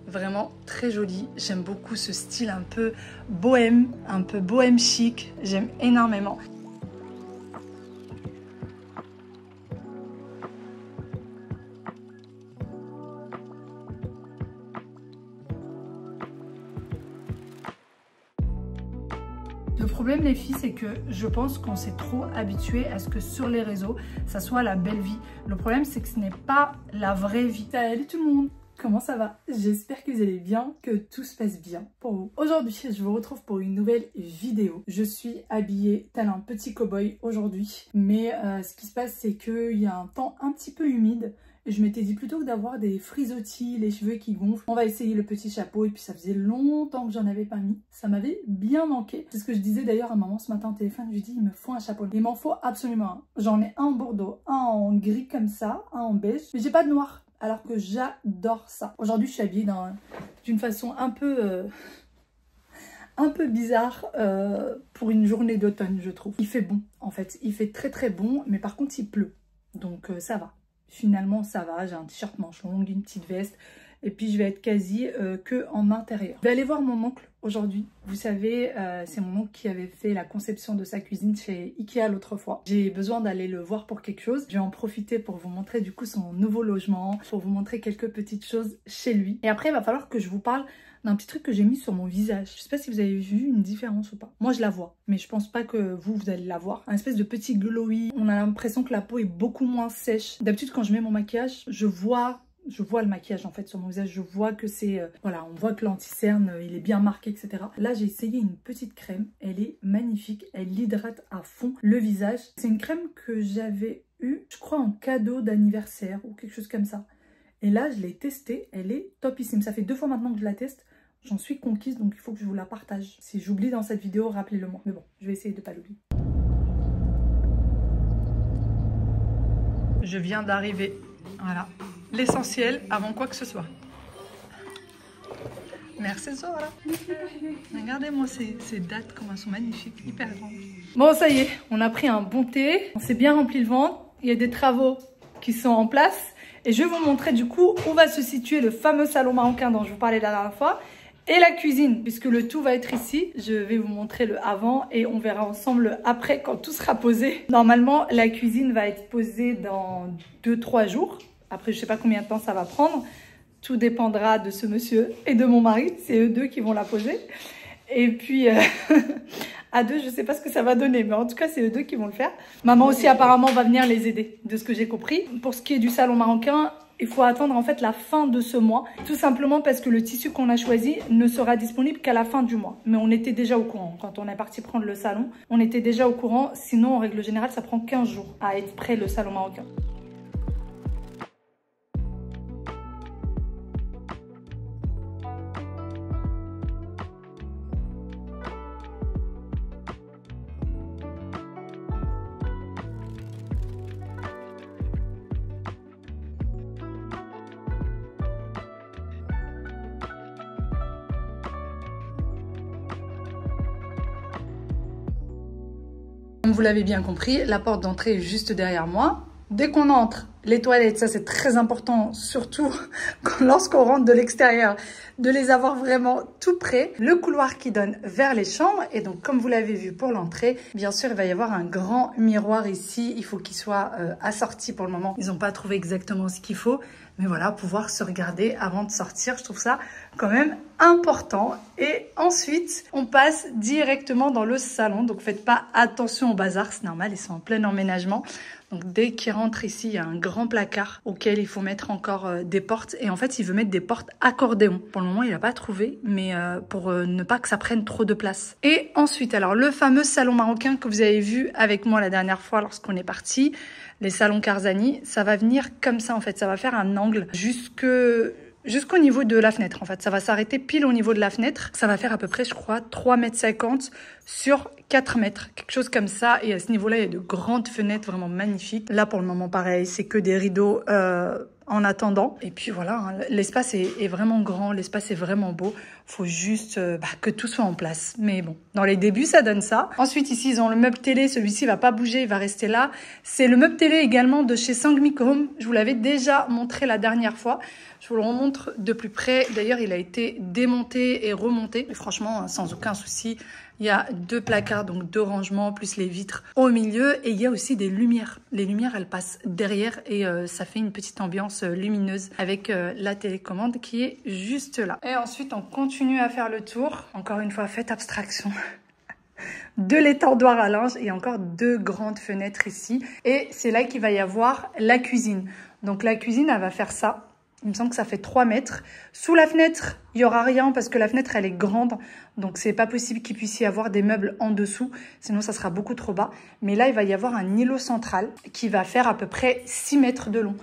vraiment très joli. J'aime beaucoup ce style un peu bohème chic. J'aime énormément. Le problème les filles, c'est que je pense qu'on s'est trop habitué à ce que sur les réseaux, ça soit la belle vie. Le problème, c'est que ce n'est pas la vraie vie. Salut tout le monde, comment ça va? J'espère que vous allez bien, que tout se passe bien pour vous. Aujourd'hui, je vous retrouve pour une nouvelle vidéo. Je suis habillée tel un petit cow-boy aujourd'hui. Mais ce qui se passe, c'est qu'il y a un temps un petit peu humide. Et je m'étais dit plutôt que d'avoir des frisottis, les cheveux qui gonflent, on va essayer le petit chapeau. Et puis ça faisait longtemps que j'en avais pas mis. Ça m'avait bien manqué. C'est ce que je disais d'ailleurs à maman ce matin au téléphone. Je lui dis, il me faut un chapeau. Il m'en faut absolument un. J'en ai un en bordeaux, un en gris comme ça, un en beige. Mais j'ai pas de noir. Alors que j'adore ça. Aujourd'hui, je suis habillée d'une façon un peu bizarre pour une journée d'automne, je trouve. Il fait bon, en fait. Il fait très très bon, mais par contre, il pleut. Donc ça va. Finalement, ça va. J'ai un t-shirt manche longue, une petite veste. Et puis, je vais être quasi que en intérieur. Je vais aller voir mon oncle aujourd'hui. Vous savez, c'est mon oncle qui avait fait la conception de sa cuisine chez Ikea l'autre fois. J'ai besoin d'aller le voir pour quelque chose. Je vais en profiter pour vous montrer du coup son nouveau logement, pour vous montrer quelques petites choses chez lui. Et après, il va falloir que je vous parle d'un petit truc que j'ai mis sur mon visage. Je sais pas si vous avez vu une différence ou pas. Moi, je la vois, mais je pense pas que vous allez la voir. Un espèce de petit glowy. On a l'impression que la peau est beaucoup moins sèche. D'habitude, quand je mets mon maquillage, je vois le maquillage en fait sur mon visage, je vois que c'est, voilà, on voit que l'anti-cerne, il est bien marqué, etc. Là, j'ai essayé une petite crème, elle est magnifique, elle hydrate à fond le visage. C'est une crème que j'avais eue, je crois, en cadeau d'anniversaire ou quelque chose comme ça. Et là, je l'ai testée, elle est topissime. Ça fait 2 fois maintenant que je la teste, j'en suis conquise, donc il faut que je vous la partage. Si j'oublie dans cette vidéo, rappelez-le moi. Mais bon, je vais essayer de ne pas l'oublier. Je viens d'arriver, voilà. L'essentiel avant quoi que ce soit. Merci Zora. Regardez-moi ces dattes, comment elles sont magnifiques, hyper grandes. Bon, ça y est, on a pris un bon thé. On s'est bien rempli le ventre. Il y a des travaux qui sont en place. Et je vais vous montrer du coup où va se situer le fameux salon marocain dont je vous parlais la dernière fois. Et la cuisine, puisque le tout va être ici. Je vais vous montrer le avant et on verra ensemble le après quand tout sera posé. Normalement, la cuisine va être posée dans 2-3 jours. Après, je sais pas combien de temps ça va prendre. Tout dépendra de ce monsieur et de mon mari. C'est eux deux qui vont la poser. Et puis, à deux, je sais pas ce que ça va donner. Mais en tout cas, c'est eux deux qui vont le faire. Maman aussi, apparemment, va venir les aider, de ce que j'ai compris. Pour ce qui est du salon marocain, il faut attendre en fait la fin de ce mois. Tout simplement parce que le tissu qu'on a choisi ne sera disponible qu'à la fin du mois. Mais on était déjà au courant. Quand on est parti prendre le salon, on était déjà au courant. Sinon, en règle générale, ça prend 15 jours à être prêt, le salon marocain. Comme vous l'avez bien compris, la porte d'entrée est juste derrière moi. Dès qu'on entre, les toilettes, ça c'est très important, surtout lorsqu'on rentre de l'extérieur, de les avoir vraiment tout près. Le couloir qui donne vers les chambres, et donc comme vous l'avez vu pour l'entrée, bien sûr il va y avoir un grand miroir ici. Il faut qu'il soit assorti pour le moment. Ils n'ont pas trouvé exactement ce qu'il faut, mais voilà, pouvoir se regarder avant de sortir, je trouve ça quand même important. Et ensuite, on passe directement dans le salon. Donc faites pas attention au bazar, c'est normal, ils sont en plein emménagement. Donc dès qu'il rentre ici, il y a un grand placard auquel il faut mettre encore des portes. Et en fait, il veut mettre des portes accordéon. Pour le moment, il n'a pas trouvé, mais pour ne pas que ça prenne trop de place. Et ensuite, alors le fameux salon marocain que vous avez vu avec moi la dernière fois lorsqu'on est parti, les salons Karzani, ça va venir comme ça en fait. Ça va faire un angle jusqu'au niveau de la fenêtre en fait. Ça va s'arrêter pile au niveau de la fenêtre. Ça va faire à peu près, je crois, 3,50 m sur 4 mètres. Quelque chose comme ça. Et à ce niveau-là, il y a de grandes fenêtres vraiment magnifiques. Là, pour le moment, pareil, c'est que des rideaux en attendant. Et puis voilà, hein, l'espace est vraiment grand, l'espace est vraiment beau. Faut juste que tout soit en place. Mais bon, dans les débuts, ça donne ça. Ensuite, ici, ils ont le meuble télé. Celui-ci va pas bouger, il va rester là. C'est le meuble télé également de chez Sangmik Home. Je vous l'avais déjà montré la dernière fois. Je vous le remontre de plus près. D'ailleurs, il a été démonté et remonté. Et franchement, sans aucun souci. Il y a 2 placards, donc 2 rangements, plus les vitres au milieu. Et il y a aussi des lumières. Les lumières, elles passent derrière et ça fait une petite ambiance lumineuse avec la télécommande qui est juste là. Et ensuite, on continue à faire le tour. Encore une fois, faites abstraction de l'étendoir à linge et encore 2 grandes fenêtres ici. Et c'est là qu'il va y avoir la cuisine. Donc la cuisine, elle va faire ça. Il me semble que ça fait 3 mètres. Sous la fenêtre, il n'y aura rien parce que la fenêtre, elle est grande. Donc, c'est pas possible qu'il puisse y avoir des meubles en dessous. Sinon, ça sera beaucoup trop bas. Mais là, il va y avoir un îlot central qui va faire à peu près 6 mètres de long.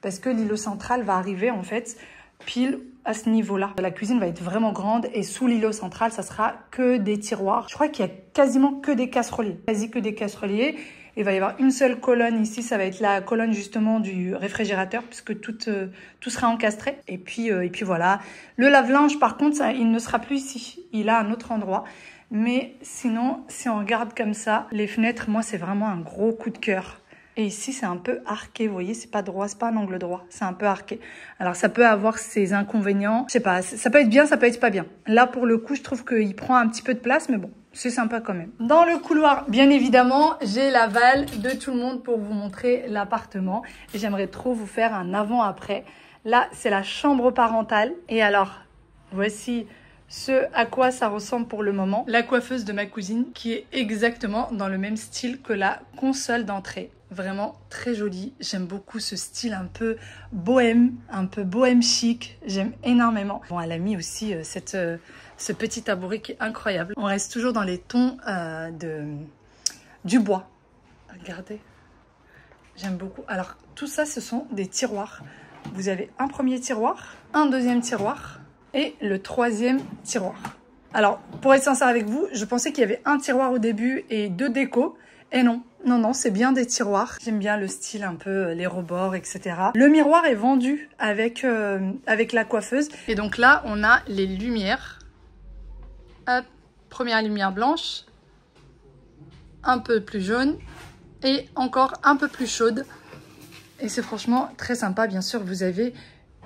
Parce que l'îlot central va arriver, en fait, pile à ce niveau-là. La cuisine va être vraiment grande et sous l'îlot central, ça sera que des tiroirs. Je crois qu'il y a quasiment que des casseroliers. Quasi que des casseroliers. Il va y avoir une seule colonne ici, ça va être la colonne justement du réfrigérateur puisque tout sera encastré. Et puis voilà. Le lave-linge par contre, il ne sera plus ici. Il a un autre endroit. Mais sinon, si on regarde comme ça, les fenêtres, moi c'est vraiment un gros coup de cœur. Et ici, c'est un peu arqué, vous voyez, c'est pas droit, c'est pas un angle droit, c'est un peu arqué. Alors, ça peut avoir ses inconvénients, je sais pas, ça peut être bien, ça peut être pas bien. Là, pour le coup, je trouve qu'il prend un petit peu de place, mais bon, c'est sympa quand même. Dans le couloir, bien évidemment, j'ai l'aval de tout le monde pour vous montrer l'appartement. Et j'aimerais trop vous faire un avant-après. Là, c'est la chambre parentale. Et alors, voici ce à quoi ça ressemble pour le moment. La coiffeuse de ma cousine, qui est exactement dans le même style que la console d'entrée. Vraiment très jolie. J'aime beaucoup ce style un peu bohème chic. J'aime énormément. Bon, elle a mis aussi ce petit tabouret qui est incroyable. On reste toujours dans les tons du bois. Regardez. J'aime beaucoup. Alors, tout ça, ce sont des tiroirs. Vous avez un premier tiroir, un deuxième tiroir et le 3e tiroir. Alors, pour être sincère avec vous, je pensais qu'il y avait un tiroir au début et 2 décos. Et non, c'est bien des tiroirs. J'aime bien le style un peu, les rebords, etc. Le miroir est vendu avec la coiffeuse. Et donc là, on a les lumières. Hop, première lumière blanche, un peu plus jaune et encore un peu plus chaude. Et c'est franchement très sympa. Bien sûr, vous avez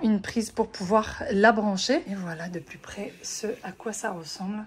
une prise pour pouvoir la brancher. Et voilà de plus près ce à quoi ça ressemble.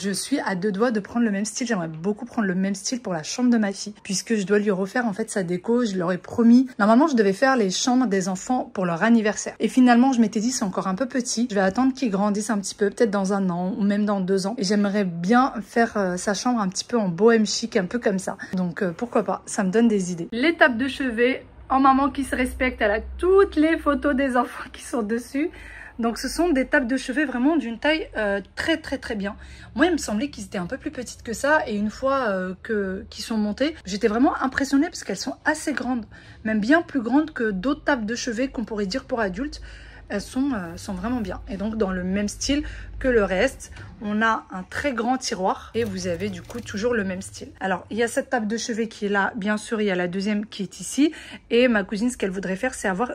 Je suis à 2 doigts de prendre le même style. J'aimerais beaucoup prendre le même style pour la chambre de ma fille. Puisque je dois lui refaire en fait sa déco. Je leur ai promis. Normalement, je devais faire les chambres des enfants pour leur anniversaire. Et finalement, je m'étais dit c'est encore un peu petit. Je vais attendre qu'ils grandissent un petit peu. Peut-être dans 1 an ou même dans 2 ans. Et j'aimerais bien faire sa chambre un petit peu en bohème chic. Un peu comme ça. Donc pourquoi pas. Ça me donne des idées. L'étape de chevet. En maman qui se respecte. Elle a toutes les photos des enfants qui sont dessus. Donc ce sont des tables de chevet vraiment d'une taille très bien. Moi il me semblait qu'ils étaient un peu plus petites que ça et une fois qu'ils sont montés, j'étais vraiment impressionnée parce qu'elles sont assez grandes. Même bien plus grandes que d'autres tables de chevet qu'on pourrait dire pour adultes. Elles sont vraiment bien. Et donc dans le même style que le reste, on a un très grand tiroir et vous avez du coup toujours le même style. Alors il y a cette table de chevet qui est là, bien sûr il y a la deuxième qui est ici. Et ma cousine ce qu'elle voudrait faire c'est avoir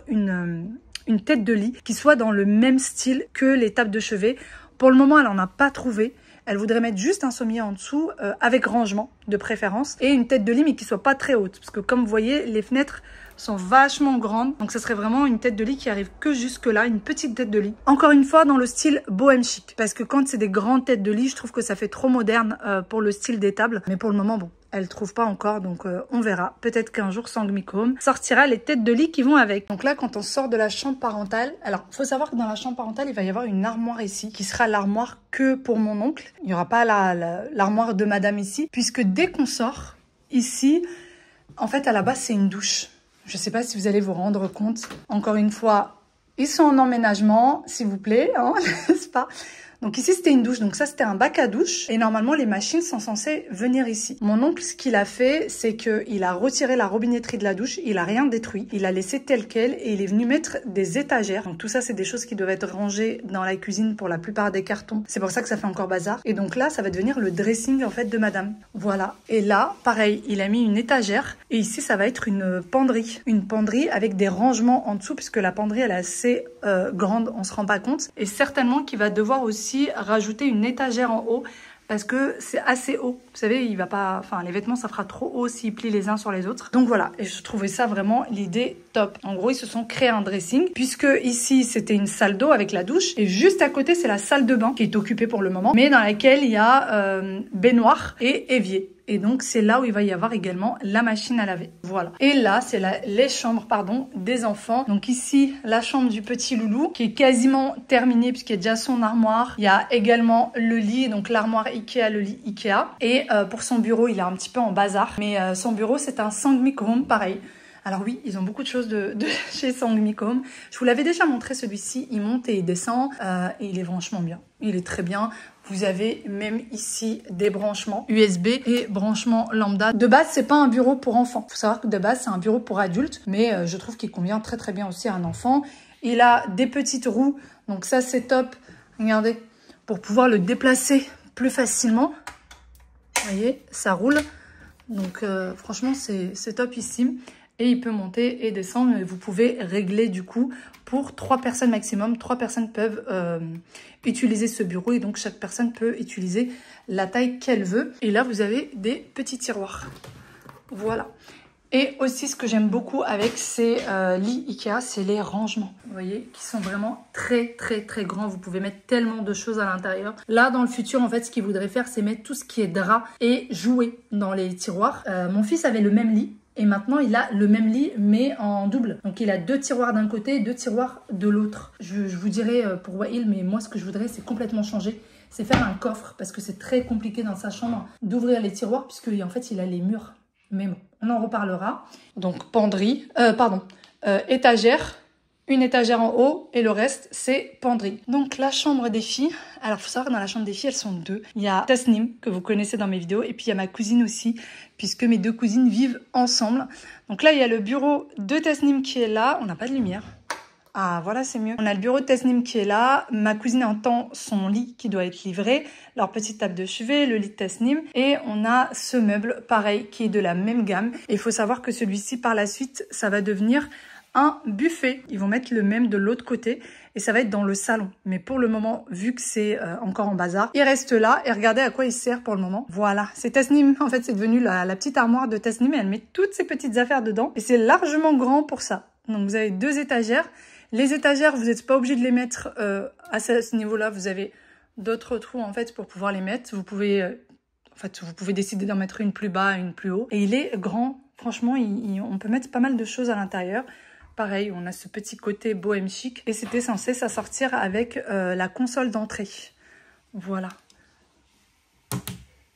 une tête de lit qui soit dans le même style que les tables de chevet. Pour le moment, elle n'en a pas trouvé. Elle voudrait mettre juste un sommier en dessous avec rangement de préférence et une tête de lit mais qui soit pas très haute parce que comme vous voyez, les fenêtres sont vachement grandes. Donc ça serait vraiment une tête de lit qui arrive que jusque là, une petite tête de lit. Encore une fois dans le style bohème chic parce que quand c'est des grandes têtes de lit, je trouve que ça fait trop moderne pour le style des tables. Mais pour le moment, bon, elle trouve pas encore, donc on verra. Peut-être qu'un jour, Sangmik Home sortira les têtes de lit qui vont avec. Donc là, quand on sort de la chambre parentale, alors faut savoir que dans la chambre parentale, il va y avoir une armoire ici, qui sera l'armoire que pour mon oncle. Il n'y aura pas l'armoire de madame ici, puisque dès qu'on sort, ici, en fait, à la base, c'est une douche. Je sais pas si vous allez vous rendre compte. Encore une fois, ils sont en emménagement, s'il vous plaît, hein, n'est-ce pas? Donc ici, c'était une douche. Donc ça, c'était un bac à douche. Et normalement, les machines sont censées venir ici. Mon oncle, ce qu'il a fait, c'est qu'il a retiré la robinetterie de la douche. Il a rien détruit. Il a laissé tel quel et il est venu mettre des étagères. Donc tout ça, c'est des choses qui doivent être rangées dans la cuisine pour la plupart des cartons. C'est pour ça que ça fait encore bazar. Et donc là, ça va devenir le dressing en fait de madame. Voilà. Et là, pareil, il a mis une étagère. Et ici, ça va être une penderie. Une penderie avec des rangements en dessous puisque la penderie, elle est assez grande. On se rend pas compte. Et certainement qu'il va devoir aussi rajouter une étagère en haut parce que c'est assez haut. Vous savez, il va pas, enfin, les vêtements, ça fera trop haut s'ils plient les uns sur les autres. Donc voilà, et je trouvais ça vraiment l'idée top. En gros, ils se sont créés un dressing puisque ici, c'était une salle d'eau avec la douche et juste à côté, c'est la salle de bain qui est occupée pour le moment, mais dans laquelle il y a baignoire et évier. Et donc, c'est là où il va y avoir également la machine à laver. Voilà. Et là, c'est les chambres, pardon, des enfants. Donc ici, la chambre du petit loulou qui est quasiment terminée puisqu'il y a déjà son armoire. Il y a également le lit, donc l'armoire Ikea, le lit Ikea. Et pour son bureau, il est un petit peu en bazar. Mais son bureau, c'est un Sangmik Home, pareil. Alors oui, ils ont beaucoup de choses de chez Sangmik Home. Je vous l'avais déjà montré celui-ci. Il monte et il descend et il est franchement bien. Il est très bien. Vous avez même ici des branchements USB et branchements lambda. De base, c'est pas un bureau pour enfants. Il faut savoir que de base, c'est un bureau pour adultes. Mais je trouve qu'il convient très très bien aussi à un enfant. Il a des petites roues. Donc ça, c'est top. Regardez, pour pouvoir le déplacer plus facilement. Vous voyez, ça roule. Donc franchement, c'est topissime. Et il peut monter et descendre. Et vous pouvez régler du coup pour 3 personnes maximum. 3 personnes peuvent utiliser ce bureau. Et donc chaque personne peut utiliser la taille qu'elle veut. Et là, vous avez des petits tiroirs. Voilà. Et aussi, ce que j'aime beaucoup avec ces lits Ikea, c'est les rangements. Vous voyez, qui sont vraiment très, très, très grands. Vous pouvez mettre tellement de choses à l'intérieur. Là, dans le futur, en fait, ce qu'il voudrait faire, c'est mettre tout ce qui est drap et jouets dans les tiroirs. Mon fils avait le même lit. Et maintenant, il a le même lit, mais en double. Donc, il a 2 tiroirs d'un côté et 2 tiroirs de l'autre. Je vous dirai pour Wael, mais moi, ce que je voudrais, c'est complètement changer. C'est faire un coffre, parce que c'est très compliqué dans sa chambre d'ouvrir les tiroirs, puisque en fait, il a les murs. Mais bon, on en reparlera. Donc, penderie, étagère. Une étagère en haut et le reste, c'est penderie. Donc, la chambre des filles. Alors, il faut savoir que dans la chambre des filles, elles sont 2. Il y a Tasnim, que vous connaissez dans mes vidéos, et puis il y a ma cousine aussi, puisque mes 2 cousines vivent ensemble. Donc là, il y a le bureau de Tasnim qui est là. On n'a pas de lumière. Ah, voilà, c'est mieux. On a le bureau de Tasnim qui est là. Ma cousine entend son lit qui doit être livré. Leur petite table de chevet, le lit de Tasnim. Et on a ce meuble, pareil, qui est de la même gamme. Et il faut savoir que celui-ci, par la suite, ça va devenir un buffet. Ils vont mettre le même de l'autre côté et ça va être dans le salon. Mais pour le moment, vu que c'est encore en bazar, il reste là et regardez à quoi il sert pour le moment. Voilà, c'est Tasnim. En fait, c'est devenu la petite armoire de Tasnim et elle met toutes ses petites affaires dedans. Et c'est largement grand pour ça. Donc, vous avez 2 étagères. Les étagères, vous n'êtes pas obligé de les mettre à ce niveau-là. Vous avez d'autres trous, en fait, pour pouvoir les mettre. Vous pouvez, vous pouvez décider d'en mettre une plus bas, une plus haut. Et il est grand. Franchement, on peut mettre pas mal de choses à l'intérieur. Pareil, on a ce petit côté bohème chic. Et c'était censé s'assortir avec la console d'entrée. Voilà. Vous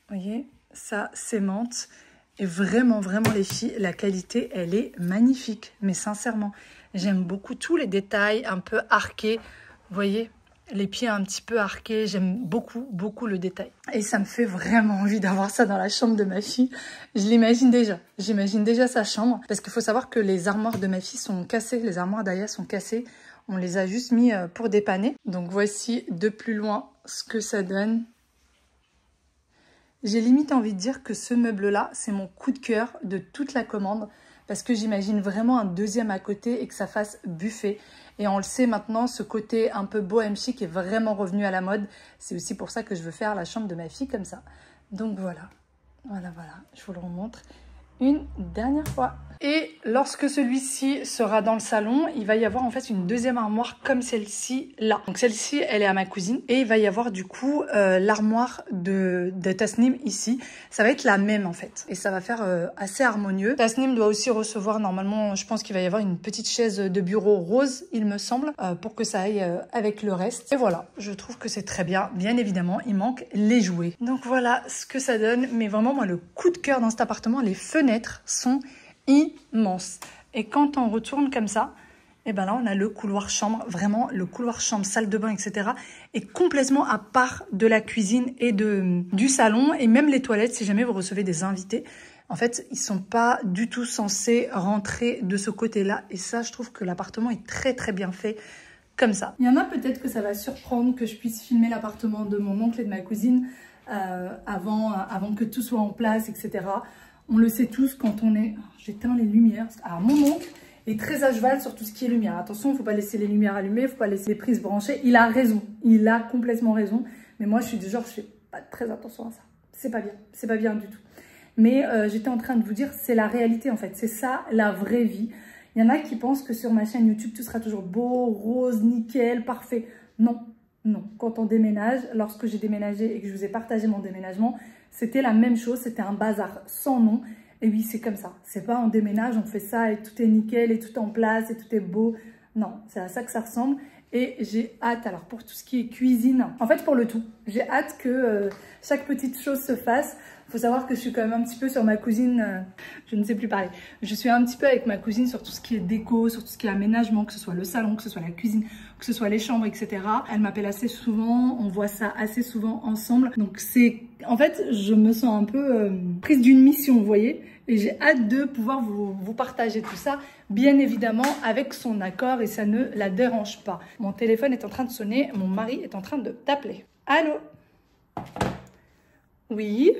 voyez, ça s'aimante. Et vraiment, vraiment les filles, la qualité, elle est magnifique. Mais sincèrement, j'aime beaucoup tous les détails un peu arqués. Vous voyez, les pieds un petit peu arqués. J'aime beaucoup, beaucoup le détail. Et ça me fait vraiment envie d'avoir ça dans la chambre de ma fille. Je l'imagine déjà. J'imagine déjà sa chambre. Parce qu'il faut savoir que les armoires de ma fille sont cassées. Les armoires d'Aya sont cassées. On les a juste mis pour dépanner. Donc voici de plus loin ce que ça donne. J'ai limite envie de dire que ce meuble-là, c'est mon coup de cœur de toute la commande. Parce que j'imagine vraiment un deuxième à côté et que ça fasse buffet. Et on le sait maintenant, ce côté un peu bohème chic est vraiment revenu à la mode. C'est aussi pour ça que je veux faire la chambre de ma fille comme ça. Donc voilà, voilà, je vous le remontre une dernière fois. Et lorsque celui-ci sera dans le salon, il va y avoir en fait une deuxième armoire comme celle-ci là. Donc celle-ci, elle est à ma cousine. Et il va y avoir du coup l'armoire de Tasnim ici. Ça va être la même en fait. Et ça va faire assez harmonieux. Tasnim doit aussi recevoir normalement, je pense qu'il va y avoir une petite chaise de bureau rose, il me semble, pour que ça aille avec le reste. Et voilà, je trouve que c'est très bien. Bien évidemment, il manque les jouets. Donc voilà ce que ça donne. Mais vraiment, moi, le coup de cœur dans cet appartement, les fenêtres sont immense. Et quand on retourne comme ça, Et ben là, on a le couloir chambre, vraiment le couloir chambre, salle de bain, etc. est complètement à part de la cuisine et du salon. Et même les toilettes, si jamais vous recevez des invités, en fait, ils sont pas du tout censés rentrer de ce côté-là. Et ça, je trouve que l'appartement est très très bien fait comme ça. Il y en a peut-être que ça va surprendre que je puisse filmer l'appartement de mon oncle et de ma cousine avant que tout soit en place, etc. On le sait tous quand on est... J'éteins les lumières. Alors, mon oncle est très à cheval sur tout ce qui est lumière. Attention, il ne faut pas laisser les lumières allumées, il ne faut pas laisser les prises branchées. Il a raison, il a complètement raison. Mais moi, je suis du genre, je fais pas très attention à ça. C'est pas bien du tout. Mais j'étais en train de vous dire, c'est la réalité en fait. C'est ça, la vraie vie. Il y en a qui pensent que sur ma chaîne YouTube, tout sera toujours beau, rose, nickel, parfait. Non, non. Quand on déménage, lorsque j'ai déménagé et que je vous ai partagé mon déménagement, c'était la même chose. C'était un bazar sans nom. Et oui, c'est comme ça. C'est pas on déménage, on fait ça et tout est nickel et tout en place et tout est beau. Non, c'est à ça que ça ressemble. Et j'ai hâte, alors pour tout ce qui est cuisine, en fait pour le tout, j'ai hâte que chaque petite chose se fasse. Il faut savoir que je suis quand même un petit peu sur ma cousine, je ne sais plus parler. Je suis un petit peu avec ma cousine sur tout ce qui est déco, sur tout ce qui est aménagement, que ce soit le salon, que ce soit la cuisine, que ce soit les chambres, etc. Elle m'appelle assez souvent, on voit ça assez souvent ensemble. Donc c'est, en fait, je me sens un peu prise d'une mission, vous voyez. Et j'ai hâte de pouvoir vous partager tout ça, bien évidemment avec son accord et ça ne la dérange pas. Mon téléphone est en train de sonner, mon mari est en train de t'appeler. Allô? Oui?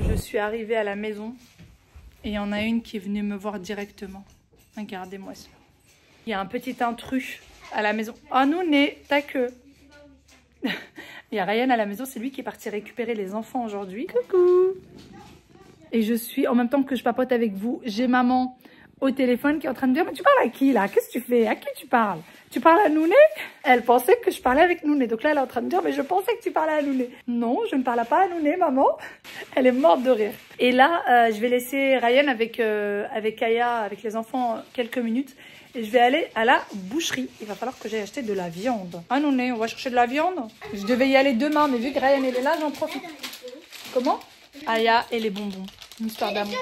Je suis arrivée à la maison et il y en a une qui est venue me voir directement. Regardez-moi ça. Il y a un petit intrus à la maison. Oh Nouné, ta queue. Il y a Ryan à la maison, c'est lui qui est parti récupérer les enfants aujourd'hui. Coucou! Et je suis, en même temps que je papote avec vous, j'ai maman au téléphone qui est en train de dire « Mais tu parles à qui là? Qu'est-ce que tu fais? À qui tu parles? Tu parles à Nouné ?» Elle pensait que je parlais avec Nouné. Donc là, elle est en train de dire « Mais je pensais que tu parlais à Nouné. » Non, je ne parle pas à Nouné, maman. Elle est morte de rire. Et là, je vais laisser Ryan avec Aya, avec les enfants, quelques minutes. Et je vais aller à la boucherie. Il va falloir que j'aille acheter de la viande. Ah Nouné, on va chercher de la viande? Je devais y aller demain, mais vu que Ryan est là, j'en profite. Comment? Aya et les bonbons. Une histoire d'amour.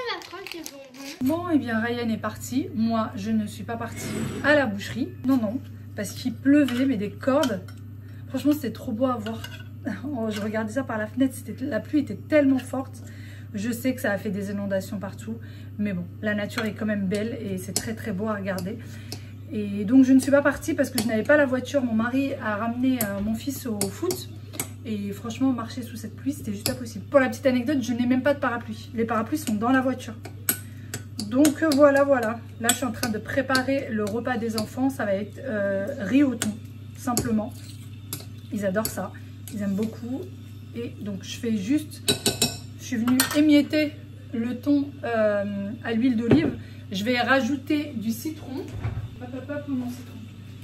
Bon, et bien Ryan est parti. Moi, je ne suis pas partie à la boucherie. Non, non, parce qu'il pleuvait, mais des cordes. Franchement, c'était trop beau à voir. Oh, je regardais ça par la fenêtre. La pluie était tellement forte. Je sais que ça a fait des inondations partout. Mais bon, la nature est quand même belle et c'est très très beau à regarder. Et donc, je ne suis pas partie parce que je n'avais pas la voiture. Mon mari a ramené mon fils au foot. Et franchement, marcher sous cette pluie, c'était juste impossible. Pour la petite anecdote, je n'ai même pas de parapluie. Les parapluies sont dans la voiture. Donc voilà, voilà. Là, je suis en train de préparer le repas des enfants. Ça va être riz au thon, simplement. Ils adorent ça. Ils aiment beaucoup. Et donc, je fais juste... Je suis venue émietter le thon à l'huile d'olive. Je vais rajouter du citron. Hop, hop, hop, mon citron.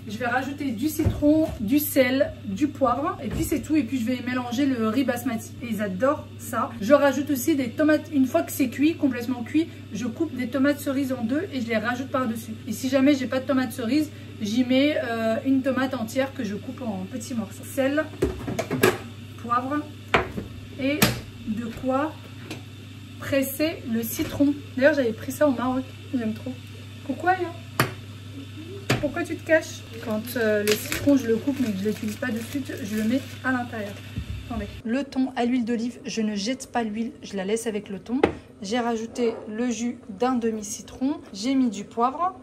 Je vais rajouter du citron, du sel, du poivre et puis c'est tout. Et puis je vais mélanger le riz basmati et ils adorent ça. Je rajoute aussi des tomates. Une fois que c'est cuit, complètement cuit, je coupe des tomates cerises en deux et je les rajoute par-dessus. Et si jamais j'ai pas de tomates cerises, j'y mets une tomate entière que je coupe en petits morceaux. Sel, poivre et de quoi presser le citron. D'ailleurs j'avais pris ça au Maroc, j'aime trop. Pourquoi Aya? Pourquoi tu te caches? Quand le citron, je le coupe, mais que je ne l'utilise pas de suite, je le mets à l'intérieur. Attendez. Le thon à l'huile d'olive, je ne jette pas l'huile, je la laisse avec le thon. J'ai rajouté le jus d'un demi-citron. J'ai mis du poivre.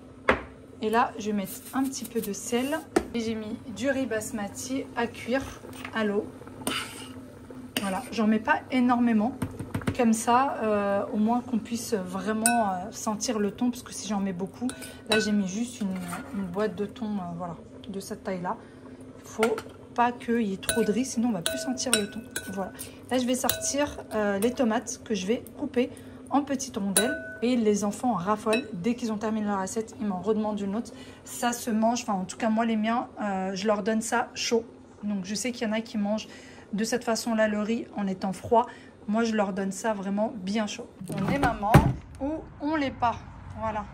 Et là, je vais mettre un petit peu de sel. Et j'ai mis du riz basmati à cuire à l'eau. Voilà, j'en mets pas énormément. Comme ça, au moins qu'on puisse vraiment sentir le thon, parce que si j'en mets beaucoup, là j'ai mis juste une boîte de thon, voilà, de cette taille-là. Il faut pas qu'il y ait trop de riz, sinon on va plus sentir le thon. Voilà. Là je vais sortir les tomates que je vais couper en petites rondelles et les enfants en raffolent. Dès qu'ils ont terminé leur assiette, ils m'en redemandent une autre. Ça se mange, enfin en tout cas moi les miens, je leur donne ça chaud. Donc je sais qu'il y en a qui mangent de cette façon-là le riz en étant froid. Moi, je leur donne ça vraiment bien chaud. On est maman ou on l'est pas. Voilà.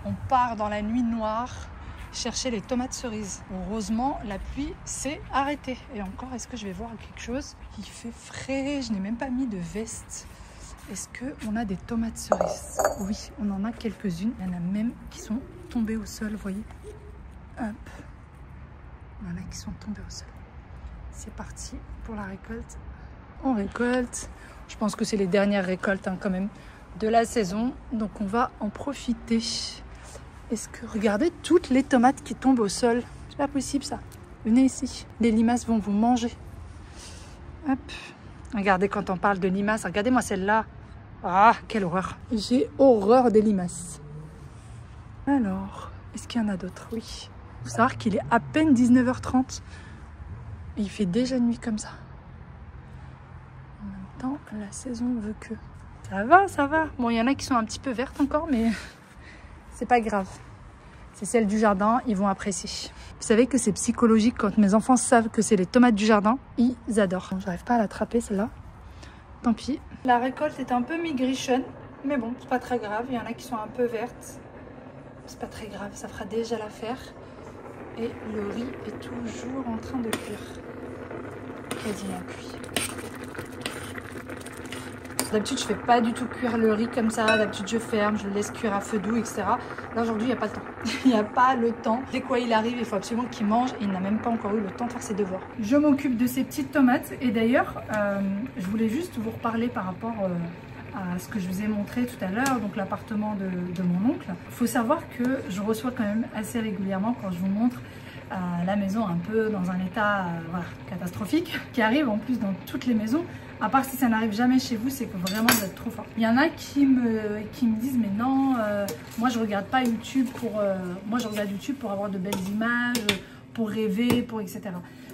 On part dans la nuit noire chercher les tomates cerises. Heureusement, la pluie s'est arrêtée. Et encore, est-ce que je vais voir quelque chose? Il fait frais. Je n'ai même pas mis de veste. Est-ce qu'on a des tomates cerises? Oui, on en a quelques-unes. Il y en a même qui sont tombées au sol, vous voyez. Hop. Il y en a qui sont tombées au sol. C'est parti pour la récolte. On récolte. Je pense que c'est les dernières récoltes quand même de la saison. Donc on va en profiter. Est-ce que, regardez toutes les tomates qui tombent au sol. C'est pas possible ça. Venez ici. Les limaces vont vous manger. Hop. Regardez quand on parle de limaces. Regardez-moi celle-là. Ah, quelle horreur. J'ai horreur des limaces. Alors, est-ce qu'il y en a d'autres? Oui. Il faut savoir qu'il est à peine 19h30. Et il fait déjà nuit comme ça. En même temps, la saison veut que... Ça va, ça va. Bon, il y en a qui sont un petit peu vertes encore, mais c'est pas grave. C'est celles du jardin, ils vont apprécier. Vous savez que c'est psychologique quand mes enfants savent que c'est les tomates du jardin. Ils adorent. Bon, j'arrive pas à l'attraper celle-là. Tant pis. La récolte est un peu migrichonne, mais bon, c'est pas très grave. Il y en a qui sont un peu vertes. C'est pas très grave, ça fera déjà l'affaire. Et le riz est toujours en train de cuire. Quasiment cuit. D'habitude, je fais pas du tout cuire le riz comme ça. D'habitude, je ferme, je le laisse cuire à feu doux, etc. Là, aujourd'hui, il n'y a pas le temps. Il n'y a pas le temps. Dès quoi il arrive, il faut absolument qu'il mange et il n'a même pas encore eu le temps de faire ses devoirs. Je m'occupe de ces petites tomates. Et d'ailleurs, je voulais juste vous reparler par rapport à ce que je vous ai montré tout à l'heure, donc l'appartement de mon oncle. Il faut savoir que je reçois quand même assez régulièrement quand je vous montre la maison un peu dans un état voilà, catastrophique, qui arrive en plus dans toutes les maisons. À part si ça n'arrive jamais chez vous, c'est que vraiment vous êtes trop fort. Il y en a qui me disent mais non, moi je regarde pas YouTube pour moi je regarde YouTube pour avoir de belles images, pour rêver, pour etc.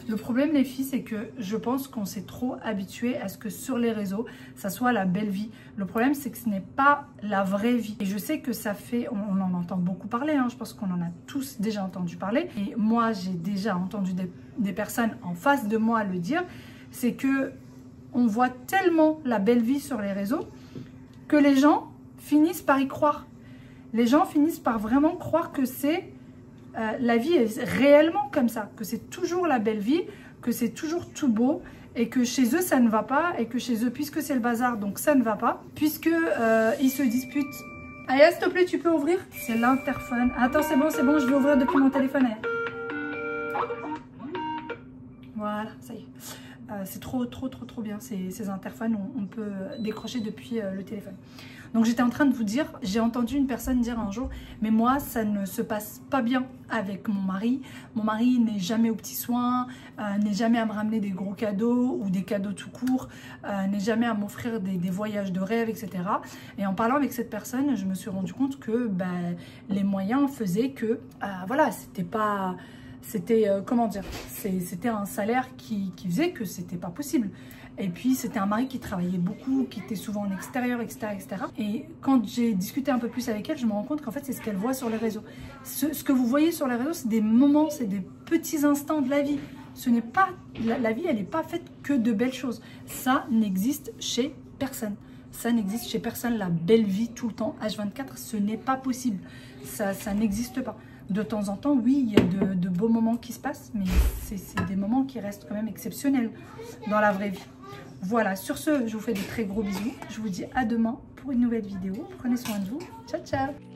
Le problème les filles, c'est que je pense qu'on s'est trop habitué à ce que sur les réseaux, ça soit la belle vie. Le problème, c'est que ce n'est pas la vraie vie. Et je sais que ça fait, on en entend beaucoup parler, hein, je pense qu'on en a tous déjà entendu parler. Et moi, j'ai déjà entendu des personnes en face de moi le dire, c'est que on voit tellement la belle vie sur les réseaux que les gens finissent par y croire. Les gens finissent par vraiment croire que c'est... la vie est réellement comme ça, que c'est toujours la belle vie, que c'est toujours tout beau et que chez eux ça ne va pas et que chez eux, puisque c'est le bazar, donc ça ne va pas, puisque ils se disputent. Aya, s'il te plaît, tu peux ouvrir? C'est l'interphone. Attends, c'est bon, je vais ouvrir depuis mon téléphone. Aya. Voilà, ça y est. C'est trop bien ces interphones, on peut décrocher depuis le téléphone. Donc j'étais en train de vous dire, j'ai entendu une personne dire un jour, mais moi ça ne se passe pas bien avec mon mari n'est jamais aux petits soins, n'est jamais à me ramener des gros cadeaux ou des cadeaux tout court, n'est jamais à m'offrir des voyages de rêve, etc. Et en parlant avec cette personne, je me suis rendu compte que les moyens faisaient que, voilà, c'était pas... C'était, comment dire, c'était un salaire qui faisait que c'était pas possible. Et puis, c'était un mari qui travaillait beaucoup, qui était souvent en extérieur, etc., etc. Et quand j'ai discuté un peu plus avec elle, je me rends compte qu'en fait, c'est ce qu'elle voit sur les réseaux. Ce que vous voyez sur les réseaux, c'est des moments, c'est des petits instants de la vie. Ce n'est pas, la vie, elle n'est pas faite que de belles choses. Ça n'existe chez personne. Ça n'existe chez personne, la belle vie tout le temps, H24, ce n'est pas possible. Ça n'existe pas. De temps en temps, oui, il y a de beaux moments qui se passent, mais c'est des moments qui restent quand même exceptionnels dans la vraie vie. Voilà, sur ce, je vous fais de très gros bisous. Je vous dis à demain pour une nouvelle vidéo. Prenez soin de vous. Ciao, ciao!